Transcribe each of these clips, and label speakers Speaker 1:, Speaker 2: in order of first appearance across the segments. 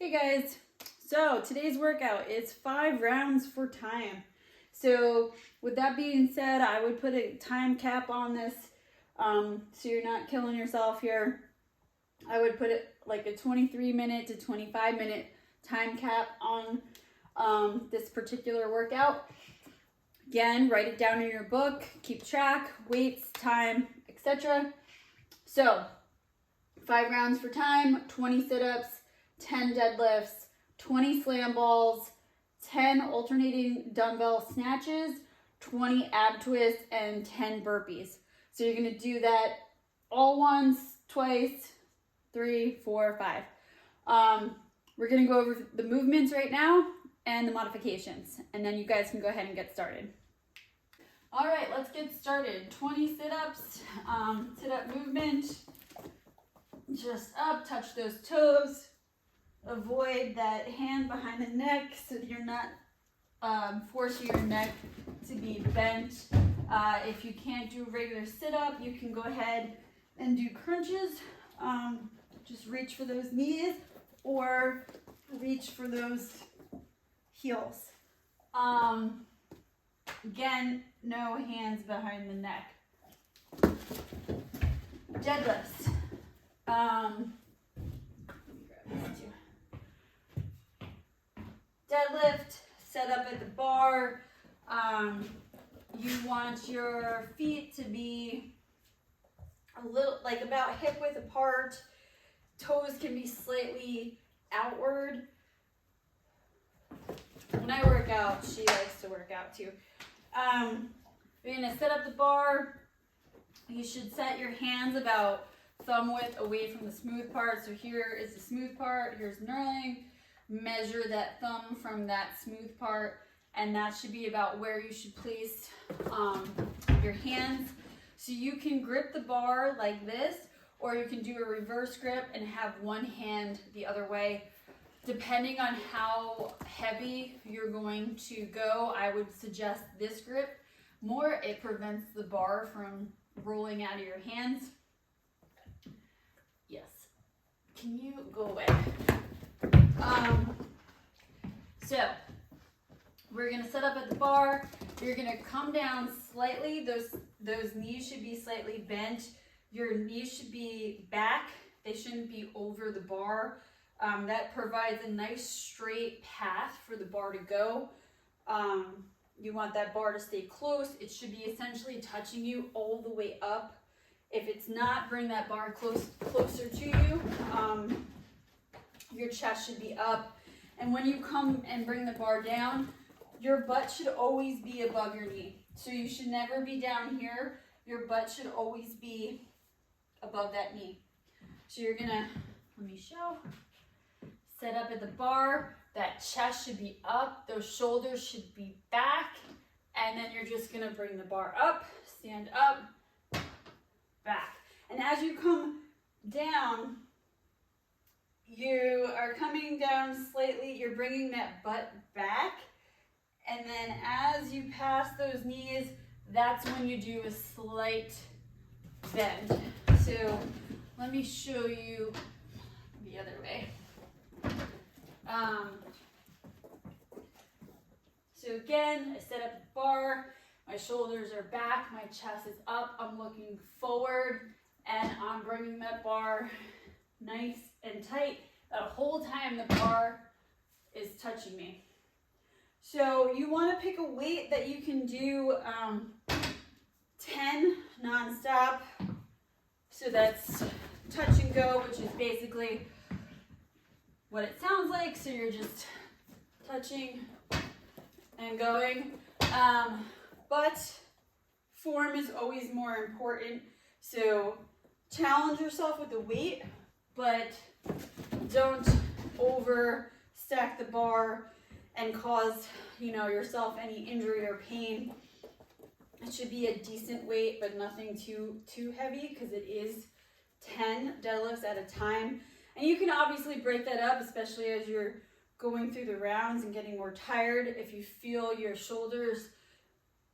Speaker 1: Hey guys, so today's workout is 5 rounds for time. So with that being said, I would put a time cap on this so you're not killing yourself here. I would put it like a 23-minute to 25-minute time cap on this particular workout. Again, write it down in your book, keep track, weights, time, etc. So 5 rounds for time, 20 sit-ups, 10 deadlifts, 20 slam balls, 10 alternating dumbbell snatches, 20 ab twists, and 10 burpees. So you're gonna do that all once, twice, 3, 4, 5. We're gonna go over the movements right now and the modifications, and then you guys can go ahead and get started. All right, let's get started. 20 sit-ups, sit-up movement. Just up, touch those toes. Avoid that hand behind the neck so that you're not forcing your neck to be bent. If you can't do a regular sit-up, you can go ahead and do crunches. Just reach for those knees or reach for those heels. Again, no hands behind the neck. Deadlifts. Deadlift, set up at the bar. You want your feet to be a little, like about hip width apart. Toes can be slightly outward. When I work out, she likes to work out too. You're gonna set up the bar. You should set your hands about thumb width away from the smooth part. So here is the smooth part, here's knurling. Measure that thumb from that smooth part, and that should be about where you should place your hands. So you can grip the bar like this, or you can do a reverse grip and have one hand the other way. Depending on how heavy you're going to go, I would suggest this grip more. It prevents the bar from rolling out of your hands. Yes. Can you go away? So we're gonna set up at the bar. You're gonna come down slightly. Those knees should be slightly bent. Your knees should be back. They shouldn't be over the bar. That provides a nice straight path for the bar to go. You want that bar to stay close. It should be essentially touching you all the way up. If it's not, bring that bar closer to you. Your chest should be up. And when you come and bring the bar down, your butt should always be above your knee. So you should never be down here. Your butt should always be above that knee. So you're gonna, let me show, set up at the bar. That chest should be up. Those shoulders should be back. And then you're just gonna bring the bar up, stand up, back. And as you come down, you are coming down slightly, you're bringing that butt back, and then as you pass those knees, that's when you do a slight bend. So let me show you the other way. So again, I set up the bar, my shoulders are back, my chest is up, I'm looking forward, and I'm bringing that bar nice and tight. The whole time the bar is touching me. So you want to pick a weight that you can do 10 non-stop. So that's touch and go, which is basically what it sounds like. So you're just touching and going. But form is always more important. So challenge yourself with the weight, but don't overstack the bar and cause, yourself any injury or pain. It should be a decent weight, but nothing too heavy, because it is 10 deadlifts at a time. And you can obviously break that up, especially as you're going through the rounds and getting more tired. If you feel your shoulders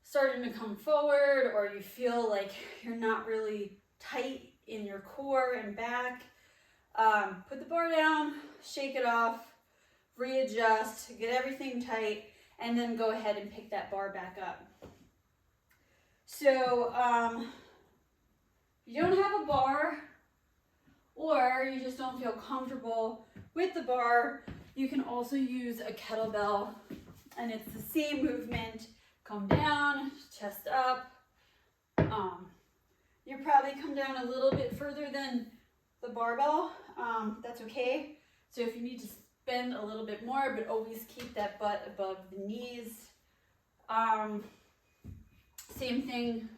Speaker 1: starting to come forward, or you feel like you're not really tight in your core and back, put the bar down, shake it off, readjust, get everything tight, and then go ahead and pick that bar back up. So if you don't have a bar, or you just don't feel comfortable with the bar, you can also use a kettlebell, and it's the same movement. Come down, chest up. You probably come down a little bit further than the barbell. That's okay. So if you need to bend a little bit more, but always keep that butt above the knees. Same thing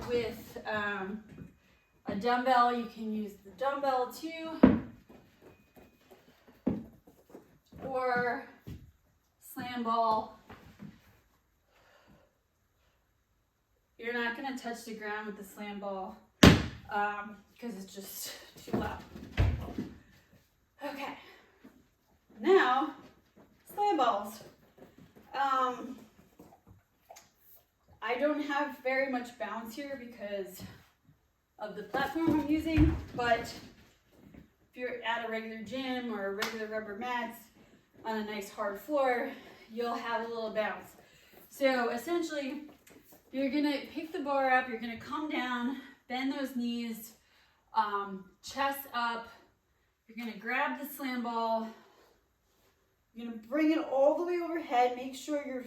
Speaker 1: with a dumbbell. You can use the dumbbell too, or slam ball. You're not going to touch the ground with the slam ball because it's just too loud. Okay, now slam balls. I don't have very much bounce here because of the platform I'm using, but if you're at a regular gym or a regular rubber mats on a nice hard floor, you'll have a little bounce. So essentially, you're gonna pick the bar up, you're gonna come down, bend those knees, chest up, you're gonna grab the slam ball, you're gonna bring it all the way overhead, make sure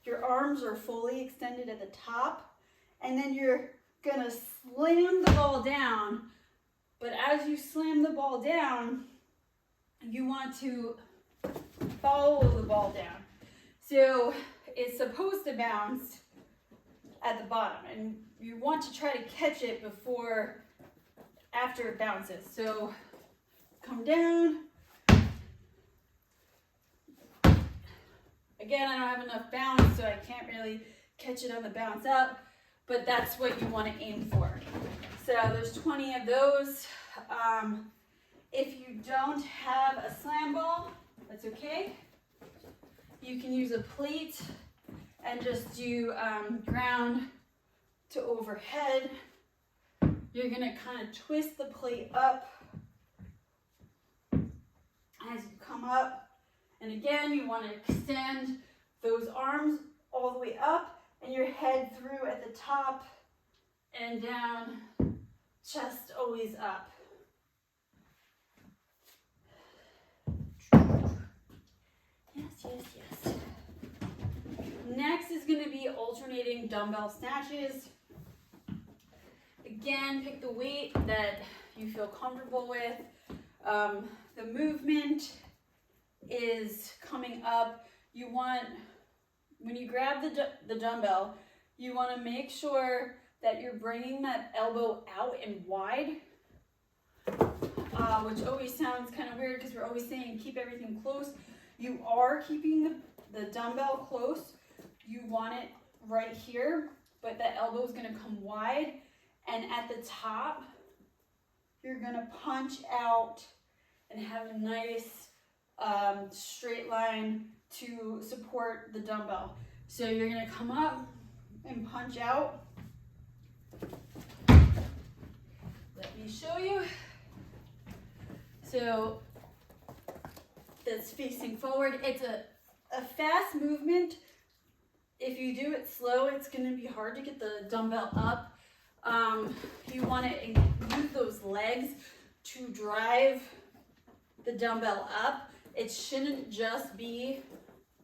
Speaker 1: your arms are fully extended at the top, and then you're gonna slam the ball down. But as you slam the ball down, you want to follow the ball down. So it's supposed to bounce at the bottom, and you want to try to catch it after it bounces. So come down. Again, I don't have enough bounce, so I can't really catch it on the bounce up, but that's what you want to aim for. So there's 20 of those. If you don't have a slam ball, that's okay. You can use a plate and just do ground to overhead. You're gonna kind of twist the plate up as you come up. And again, you want to extend those arms all the way up and your head through at the top and down, chest always up. Yes, yes, yes. Next is going to be alternating dumbbell snatches. Again, pick the weight that you feel comfortable with. The movement is coming up. You want, when you grab the dumbbell, you want to make sure that you're bringing that elbow out and wide, which always sounds kind of weird because we're always saying keep everything close. You are keeping the dumbbell close. You want it right here, but that elbow is going to come wide, and at the top, you're going to punch out and have a nice straight line to support the dumbbell. So you're going to come up and punch out. Let me show you. So that's facing forward. It's a fast movement. If you do it slow, it's going to be hard to get the dumbbell up. You want to use those legs to drive the dumbbell up. It shouldn't just be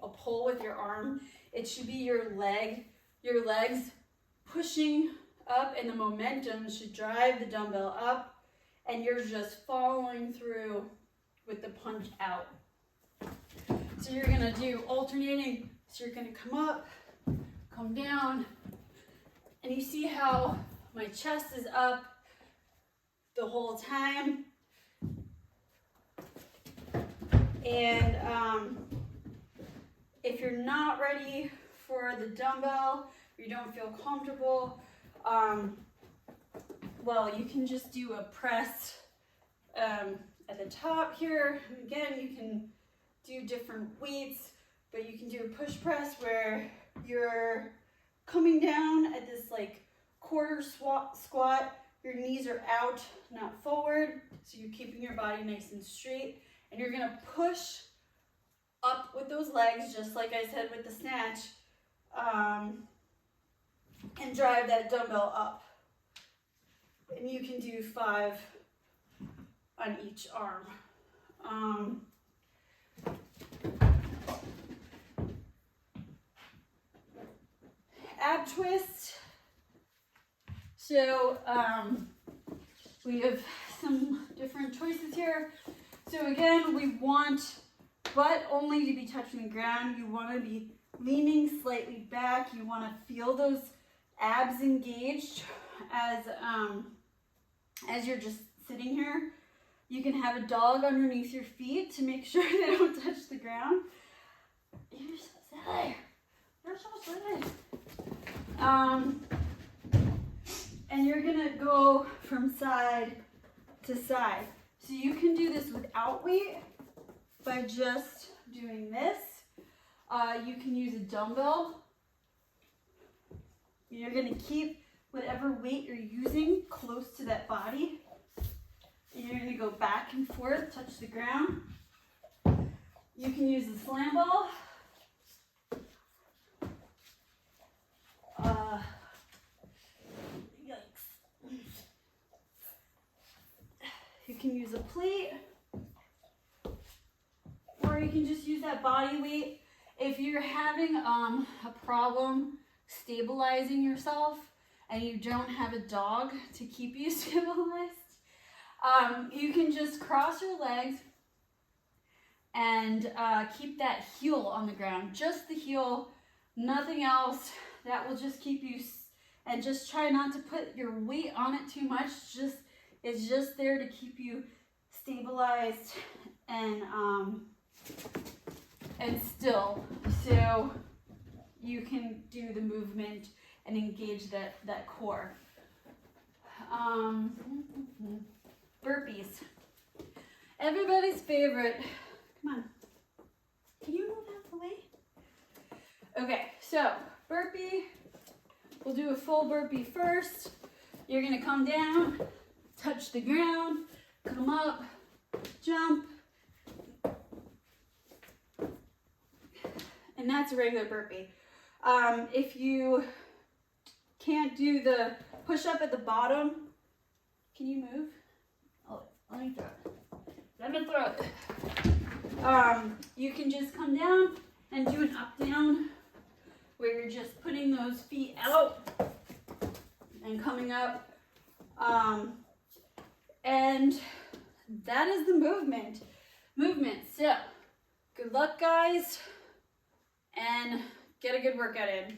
Speaker 1: a pull with your arm. It should be your legs pushing up, and the momentum should drive the dumbbell up, and you're just following through with the punch out. So you're gonna do alternating. So you're gonna come up, come down, and you see how my chest is up the whole time. And if you're not ready for the dumbbell, or you don't feel comfortable, well, you can just do a press at the top here. Again, you can do different weights, but you can do a push press where you're coming down at this like quarter squat. Your knees are out, not forward, so you're keeping your body nice and straight. and you're gonna push up with those legs, just like I said with the snatch, and drive that dumbbell up. And you can do 5 on each arm. Ab twist. So we have some different choices here. So again, we want butt only to be touching the ground. You want to be leaning slightly back. You want to feel those abs engaged as you're just sitting here. You can have a dog underneath your feet to make sure they don't touch the ground. You're so silly. You're so silly. And you're gonna go from side to side. So you can do this without weight by just doing this. You can use a dumbbell. You're gonna keep whatever weight you're using close to that body. And you're gonna go back and forth, touch the ground. You can use the slam ball. Yikes. You can use a plate, or you can just use that body weight. If you're having a problem stabilizing yourself and you don't have a dog to keep you stabilized, you can just cross your legs and keep that heel on the ground, just the heel, nothing else. That will just keep you, and just try not to put your weight on it too much. It's just there to keep you stabilized and still, so you can do the movement and engage that core. Burpees, everybody's favorite. Come on, can you move out the way? Okay, so burpee, we'll do a full burpee first. You're gonna come down, touch the ground, come up, jump, and that's a regular burpee. If you can't do the push-up at the bottom, can you move? Oh, let me throw it. Let me throw it. You can just come down and do an up-down, where you're just putting those feet out and coming up. And that is the movement. So, good luck, guys, and get a good workout in.